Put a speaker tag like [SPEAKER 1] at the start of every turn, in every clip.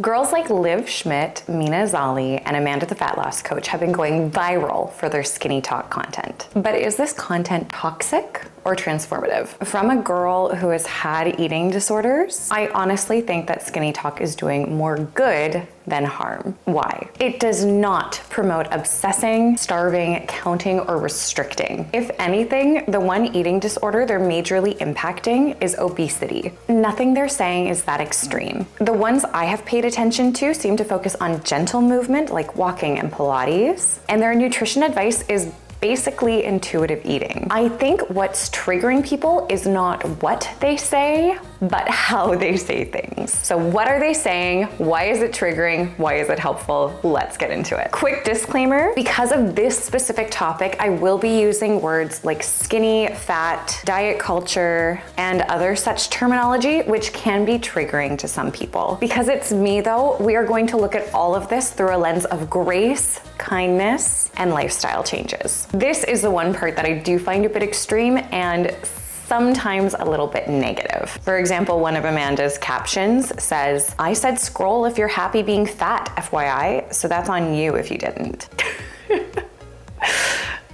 [SPEAKER 1] Girls like Liv Schmit, Mina Zalie, and Amanda the Fat Loss Coach have been going viral for their SkinnyTok content. But is this content toxic or transformative? From a girl who has had eating disorders, I honestly think that SkinnyTok is doing more good than harm. Why? It does not promote obsessing, starving, counting, or restricting. If anything, the one eating disorder they're majorly impacting is obesity. Nothing they're saying is that extreme. The ones I have paid attention to seem to focus on gentle movement like walking and Pilates, and their nutrition advice is basically intuitive eating. I think what's triggering people is not what they say, but how they say things. So what are they saying? Why is it triggering? Why is it helpful? Let's get into it. Quick disclaimer, because of this specific topic, I will be using words like skinny, fat, diet culture, and other such terminology, which can be triggering to some people. Because it's me though, we are going to look at all of this through a lens of grace, kindness, and lifestyle changes. This is the one part that I do find a bit extreme and sometimes a little bit negative. For example, one of Amanda's captions says, "I said scroll if you're happy being fat, FYI, so that's on you if you didn't."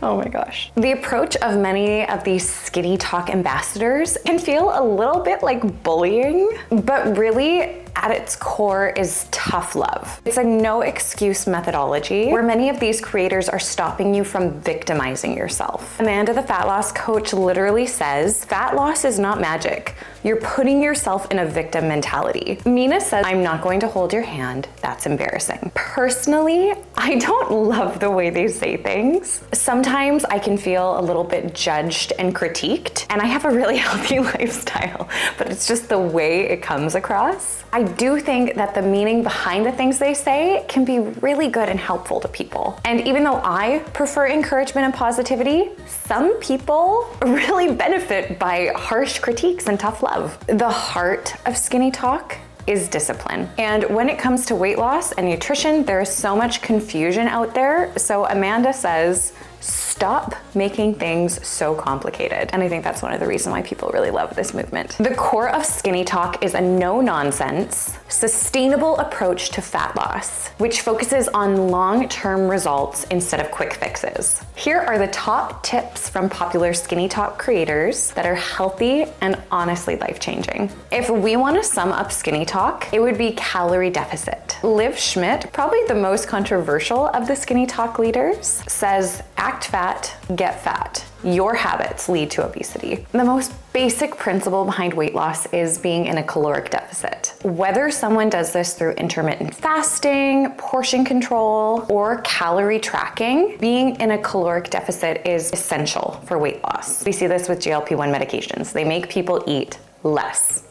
[SPEAKER 1] Oh my gosh. The approach of many of these SkinnyTok ambassadors can feel a little bit like bullying, but really at its core is tough love. It's a no excuse methodology where many of these creators are stopping you from victimizing yourself. Amanda the Fat Loss Coach literally says, fat loss is not magic. You're putting yourself in a victim mentality. Mina says, I'm not going to hold your hand. That's embarrassing. Personally, I don't love the way they say things. Sometimes I can feel a little bit judged and critiqued, and I have a really healthy lifestyle, but it's just the way it comes across. I do think that the meaning behind the things they say can be really good and helpful to people. And even though I prefer encouragement and positivity, some people really benefit by harsh critiques and tough love. The heart of SkinnyTok is discipline. And when it comes to weight loss and nutrition, there is so much confusion out there. So Amanda says, stop making things so complicated. And I think that's one of the reasons why people really love this movement. The core of SkinnyTok is a no-nonsense, sustainable approach to fat loss, which focuses on long-term results instead of quick fixes. Here are the top tips from popular SkinnyTok creators that are healthy and honestly life-changing. If we want to sum up SkinnyTok, it would be calorie deficit. Liv Schmit, probably the most controversial of the SkinnyTok leaders, says, act fat, get fat. Your habits lead to obesity. The most basic principle behind weight loss is being in a caloric deficit. Whether someone does this through intermittent fasting, portion control, or calorie tracking, being in a caloric deficit is essential for weight loss. We see this with GLP-1 medications. They make people eat less.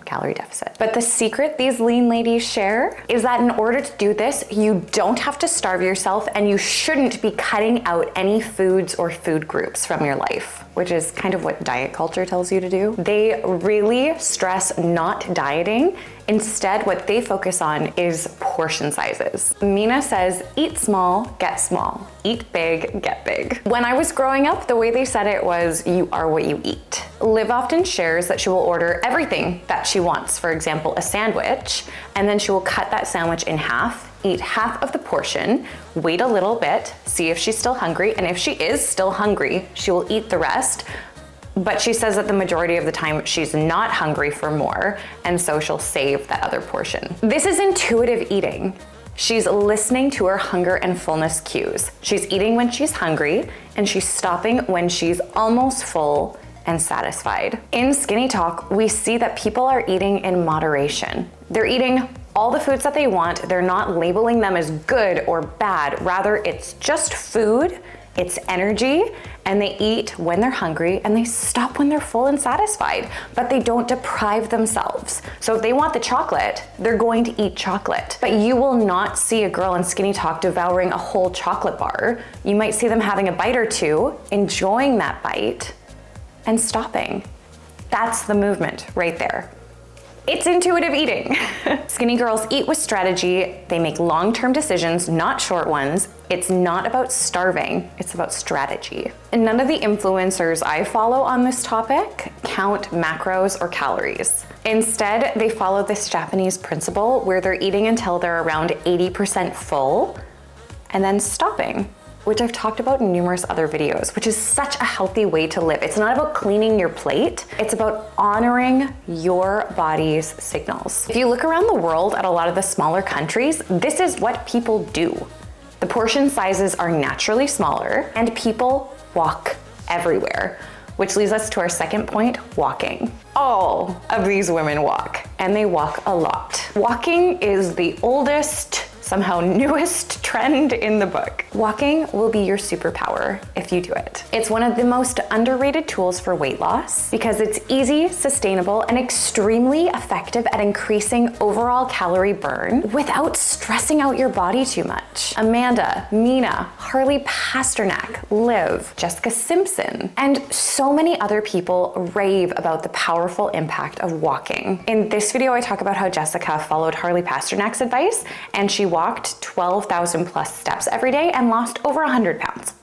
[SPEAKER 1] Calorie deficit. But the secret these lean ladies share is that in order to do this, you don't have to starve yourself and you shouldn't be cutting out any foods or food groups from your life, which is kind of what diet culture tells you to do. They really stress not dieting. Instead, what they focus on is portion sizes. Mina says, eat small, get small. Eat big, get big. When I was growing up, the way they said it was, you are what you eat. Liv often shares that she will order everything that she wants. For example, a sandwich, and then she will cut that sandwich in half, eat half of the portion, wait a little bit, see if she's still hungry, and if she is still hungry, she will eat the rest. But she says that the majority of the time she's not hungry for more, and so she'll save that other portion. This is intuitive eating. She's listening to her hunger and fullness cues. She's eating when she's hungry, and she's stopping when she's almost full and satisfied. In SkinnyTok, we see that people are eating in moderation. They're eating all the foods that they want. They're not labeling them as good or bad. Rather, it's just food, it's energy, and they eat when they're hungry and they stop when they're full and satisfied, but they don't deprive themselves. So if they want the chocolate, they're going to eat chocolate. But you will not see a girl in SkinnyTok devouring a whole chocolate bar. You might see them having a bite or two, enjoying that bite, and stopping. That's the movement right there. It's intuitive eating. Skinny girls eat with strategy. They make long-term decisions, not short ones. It's not about starving, it's about strategy. And none of the influencers I follow on this topic count macros or calories. Instead, they follow this Japanese principle where they're eating until they're around 80% full and then stopping, which I've talked about in numerous other videos, which is such a healthy way to live. It's not about cleaning your plate, it's about honoring your body's signals. If you look around the world at a lot of the smaller countries, this is what people do. The portion sizes are naturally smaller and people walk everywhere, which leads us to our second point, walking. All of these women walk, and they walk a lot. Walking is the oldest, somehow newest trend in the book. Walking will be your superpower if you do it. It's one of the most underrated tools for weight loss because it's easy, sustainable, and extremely effective at increasing overall calorie burn without stressing out your body too much. Amanda, Mina, Harley Pasternak, Liv, Jessica Simpson, and so many other people rave about the powerful impact of walking. In this video, I talk about how Jessica followed Harley Pasternak's advice and she walked 12,000 plus steps every day and lost over 100 pounds.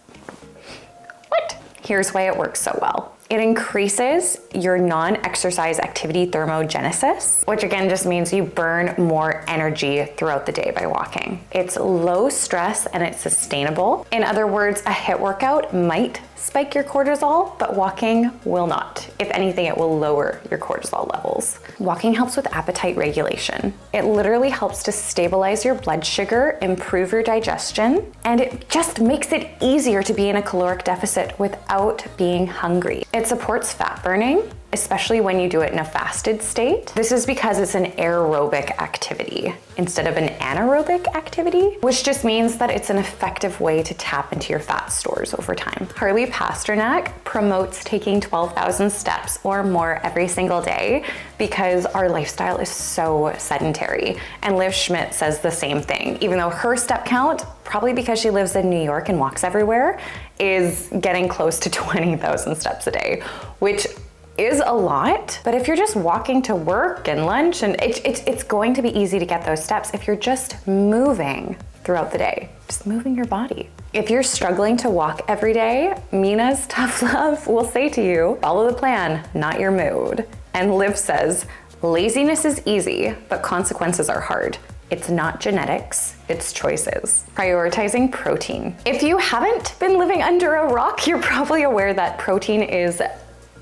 [SPEAKER 1] What? Here's why it works so well. It increases your non-exercise activity thermogenesis, which again just means you burn more energy throughout the day by walking. It's low stress and it's sustainable. In other words, a HIIT workout might spike your cortisol, but walking will not. If anything, it will lower your cortisol levels. Walking helps with appetite regulation. It literally helps to stabilize your blood sugar, improve your digestion, and it just makes it easier to be in a caloric deficit without being hungry. It supports fat burning, especially when you do it in a fasted state. This is because it's an aerobic activity instead of an anaerobic activity, which just means that it's an effective way to tap into your fat stores over time. Harley Pasternak promotes taking 12,000 steps or more every single day because our lifestyle is so sedentary. And Liv Schmit says the same thing, even though her step count, probably because she lives in New York and walks everywhere, is getting close to 20,000 steps a day, which is a lot, but if you're just walking to work and lunch, and it's going to be easy to get those steps if you're just moving throughout the day, just moving your body. If you're struggling to walk every day, Mina's tough love will say to you, follow the plan, not your mood. And Liv says, laziness is easy, but consequences are hard. It's not genetics, it's choices. Prioritizing protein. If you haven't been living under a rock, you're probably aware that protein is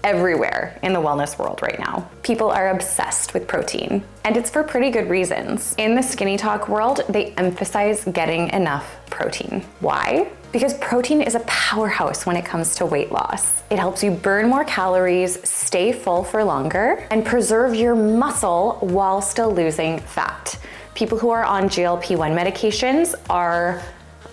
[SPEAKER 1] everywhere in the wellness world right now. People are obsessed with protein, and it's for pretty good reasons. In the SkinnyTok world, they emphasize getting enough protein. Why? Because protein is a powerhouse when it comes to weight loss. It helps you burn more calories, stay full for longer, and preserve your muscle while still losing fat. People who are on GLP-1 medications are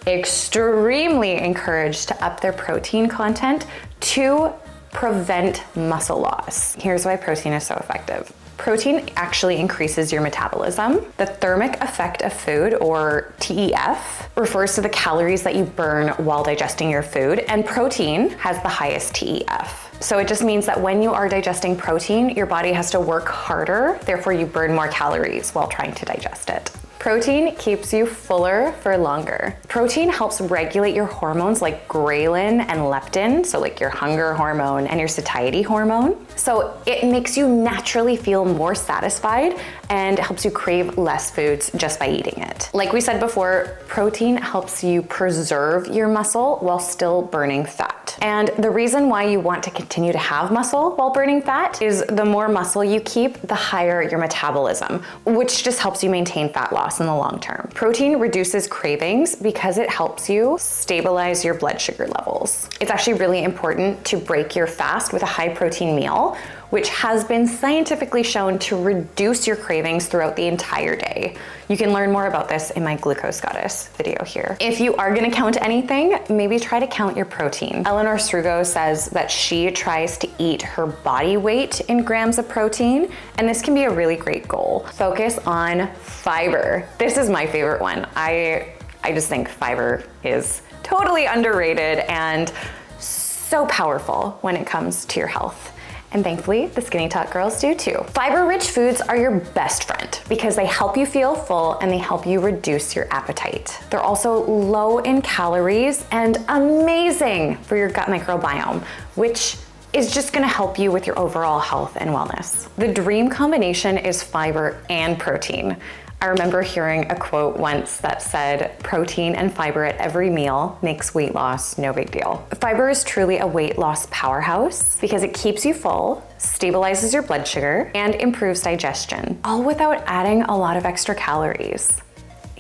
[SPEAKER 1] extremely encouraged to up their protein content to prevent muscle loss. Here's why protein is so effective. Protein actually increases your metabolism. The thermic effect of food, or TEF, refers to the calories that you burn while digesting your food, and protein has the highest TEF. So it just means that when you are digesting protein, your body has to work harder, therefore you burn more calories while trying to digest it. Protein keeps you fuller for longer. Protein helps regulate your hormones like ghrelin and leptin, so like your hunger hormone and your satiety hormone. So it makes you naturally feel more satisfied and helps you crave less foods just by eating it. Like we said before, protein helps you preserve your muscle while still burning fat. And the reason why you want to continue to have muscle while burning fat is the more muscle you keep, the higher your metabolism, which just helps you maintain fat loss in the long term. Protein reduces cravings because it helps you stabilize your blood sugar levels. It's actually really important to break your fast with a high protein meal, which has been scientifically shown to reduce your cravings throughout the entire day. You can learn more about this in my Glucose Goddess video here. If you are gonna count anything, maybe try to count your protein. Eleanor Strugo says that she tries to eat her body weight in grams of protein, and this can be a really great goal. Focus on fiber. This is my favorite one. I just think fiber is totally underrated and so powerful when it comes to your health. And thankfully, the SkinnyTok girls do too. Fiber-rich foods are your best friend because they help you feel full and they help you reduce your appetite. They're also low in calories and amazing for your gut microbiome, which is just gonna help you with your overall health and wellness. The dream combination is fiber and protein. I remember hearing a quote once that said, protein and fiber at every meal makes weight loss no big deal. Fiber is truly a weight loss powerhouse because it keeps you full, stabilizes your blood sugar, and improves digestion, all without adding a lot of extra calories.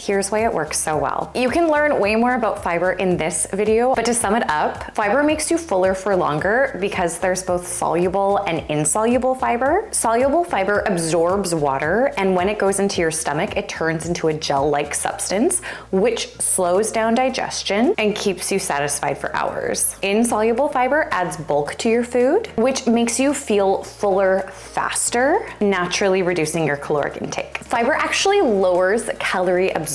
[SPEAKER 1] Here's why it works so well. You can learn way more about fiber in this video, but to sum it up, fiber makes you fuller for longer because there's both soluble and insoluble fiber. Soluble fiber absorbs water, and when it goes into your stomach, it turns into a gel-like substance, which slows down digestion and keeps you satisfied for hours. Insoluble fiber adds bulk to your food, which makes you feel fuller faster, naturally reducing your caloric intake. Fiber actually lowers calorie absorption.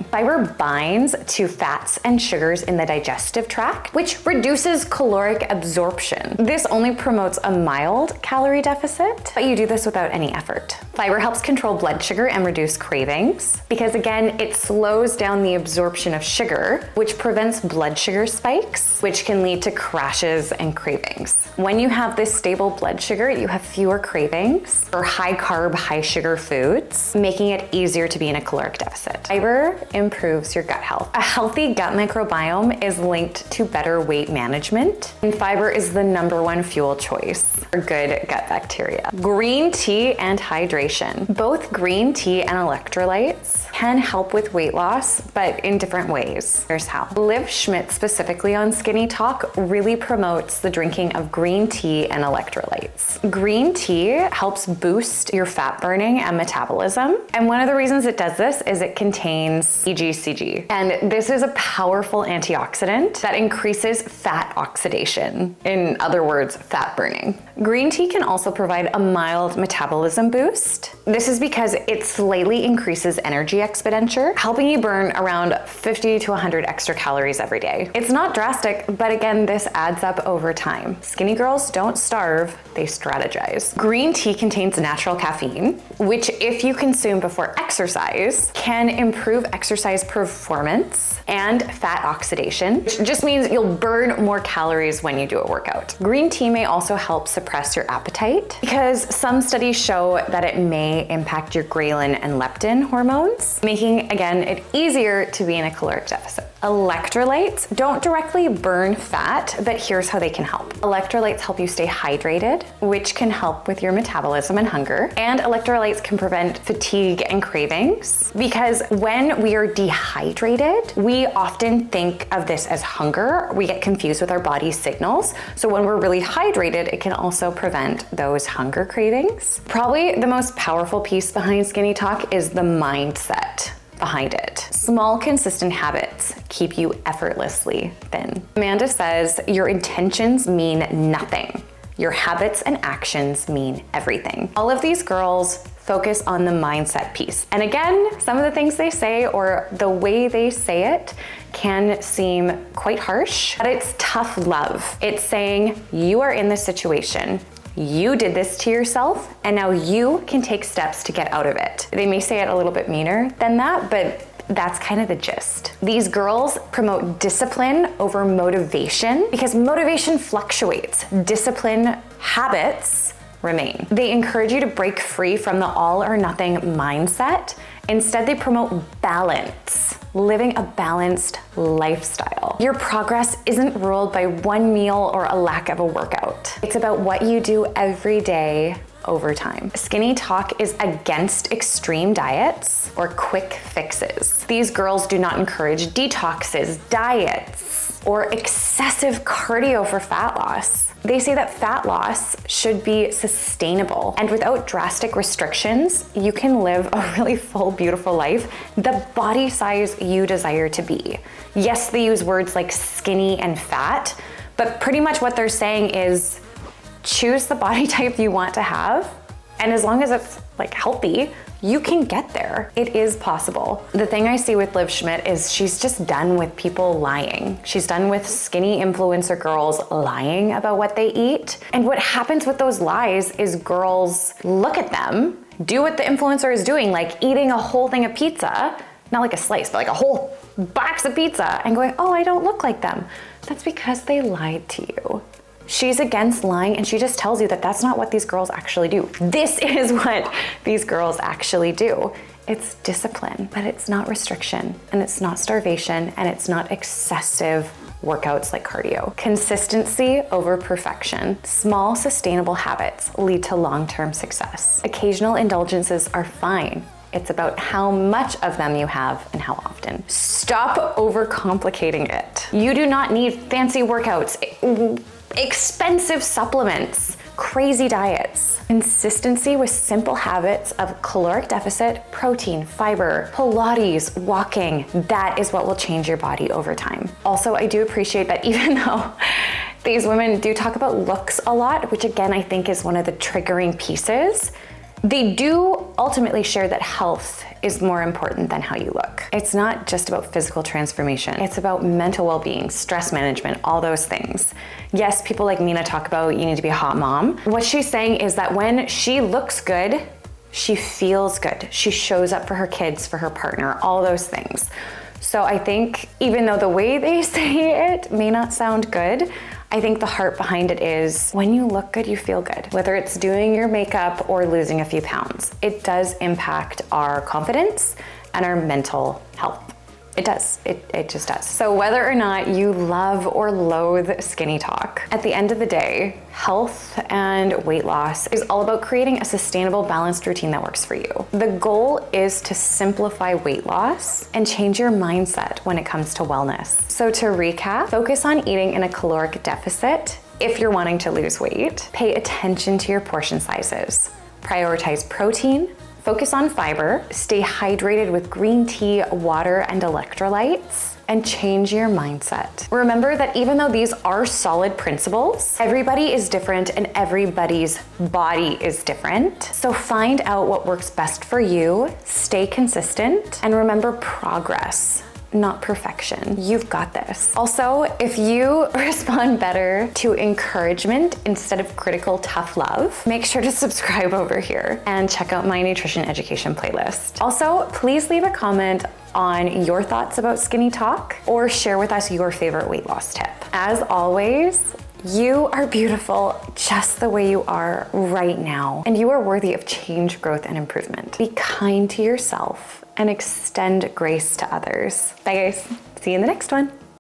[SPEAKER 1] Fiber binds to fats and sugars in the digestive tract, which reduces caloric absorption. This only promotes a mild calorie deficit, but you do this without any effort. Fiber helps control blood sugar and reduce cravings because, again, it slows down the absorption of sugar, which prevents blood sugar spikes, which can lead to crashes and cravings. When you have this stable blood sugar, you have fewer cravings for high carb, high sugar foods, making it easier to be in a caloric deficit. Fiber improves your gut health. A healthy gut microbiome is linked to better weight management, and fiber is the #1 fuel choice for good gut bacteria. Green tea and hydration. Both green tea and electrolytes can help with weight loss, but in different ways. Here's how. Liv Schmit, specifically on SkinnyTok, really promotes the drinking of green tea and electrolytes. Green tea helps boost your fat burning and metabolism, and one of the reasons it does this is it contains EGCG, and this is a powerful antioxidant that increases fat oxidation. In other words, fat burning. Green tea can also provide a mild metabolism boost. This is because it slightly increases energy expenditure, helping you burn around 50 to 100 extra calories every day. It's not drastic, but again, this adds up over time. Skinny girls don't starve, they strategize. Green tea contains natural caffeine, which if you consume before exercise, can improve exercise performance and fat oxidation, which just means you'll burn more calories when you do a workout. Green tea may also help suppress your appetite because some studies show that it may impact your ghrelin and leptin hormones, making, again, it easier to be in a caloric deficit. Electrolytes don't directly burn fat, but here's how they can help. Electrolytes help you stay hydrated, which can help with your metabolism and hunger. And electrolytes can prevent fatigue and cravings because when we are dehydrated, we often think of this as hunger. We get confused with our body's signals. So when we're really hydrated, it can also prevent those hunger cravings. Probably the most powerful piece behind SkinnyTok is the mindset behind it. Small, consistent habits keep you effortlessly thin. Amanda says, your intentions mean nothing. Your habits and actions mean everything. All of these girls focus on the mindset piece. And again, some of the things they say or the way they say it can seem quite harsh, but it's tough love. It's saying, you are in this situation. You did this to yourself, and now you can take steps to get out of it. They may say it a little bit meaner than that, but that's kind of the gist. These girls promote discipline over motivation because motivation fluctuates. Discipline habits remain. They encourage you to break free from the all or nothing mindset. Instead, they promote balance, living a balanced lifestyle. Your progress isn't ruled by one meal or a lack of a workout. It's about what you do every day over time. SkinnyTok is against extreme diets or quick fixes. These girls do not encourage detoxes, diets, or excessive cardio for fat loss. They say that fat loss should be sustainable, and without drastic restrictions, you can live a really full, beautiful life, the body size you desire to be. Yes, they use words like skinny and fat, but pretty much what they're saying is choose the body type you want to have And as long as it's like healthy, you can get there. It is possible. The thing I see with Liv Schmit is she's just done with people lying. She's done with skinny influencer girls lying about what they eat. And what happens with those lies is girls look at them, do what the influencer is doing, like eating a whole thing of pizza, not like a slice, but like a whole box of pizza, and going, oh, I don't look like them. That's because they lied to you. She's against lying, and she just tells you that that's not what these girls actually do. This is what these girls actually do. It's discipline, but it's not restriction, and it's not starvation, and it's not excessive workouts like cardio. Consistency over perfection. Small, sustainable habits lead to long-term success. Occasional indulgences are fine. It's about how much of them you have and how often. Stop overcomplicating it. You do not need fancy workouts, expensive supplements, crazy diets. Consistency with simple habits of caloric deficit, protein, fiber, Pilates, walking, that is what will change your body over time. Also, I do appreciate that even though these women do talk about looks a lot, which again, I think is one of the triggering pieces, they do ultimately share that health is more important than how you look. It's not just about physical transformation. It's about mental well-being, stress management, all those things. Yes, people like Mina talk about you need to be a hot mom. What she's saying is that when she looks good, she feels good. She shows up for her kids, for her partner, all those things. So I think even though the way they say it may not sound good, I think the heart behind it is when you look good, you feel good. Whether it's doing your makeup or losing a few pounds, it does impact our confidence and our mental health. It does, it just does. So whether or not you love or loathe SkinnyTok, at the end of the day, health and weight loss is all about creating a sustainable, balanced routine that works for you. The goal is to simplify weight loss and change your mindset when it comes to wellness. So to recap, focus on eating in a caloric deficit if you're wanting to lose weight. Pay attention to your portion sizes. Prioritize protein. Focus on fiber, stay hydrated with green tea, water, and electrolytes, and change your mindset. Remember that even though these are solid principles, everybody is different and everybody's body is different. So find out what works best for you, stay consistent, and remember progress, not perfection. You've got this. Also, if you respond better to encouragement instead of critical tough love, make sure to subscribe over here and check out my nutrition education playlist. Also, please leave a comment on your thoughts about SkinnyTok or share with us your favorite weight loss tip. As always, you are beautiful just the way you are right now, and you are worthy of change, growth, and improvement. Be kind to yourself and extend grace to others. Bye guys, see you in the next one.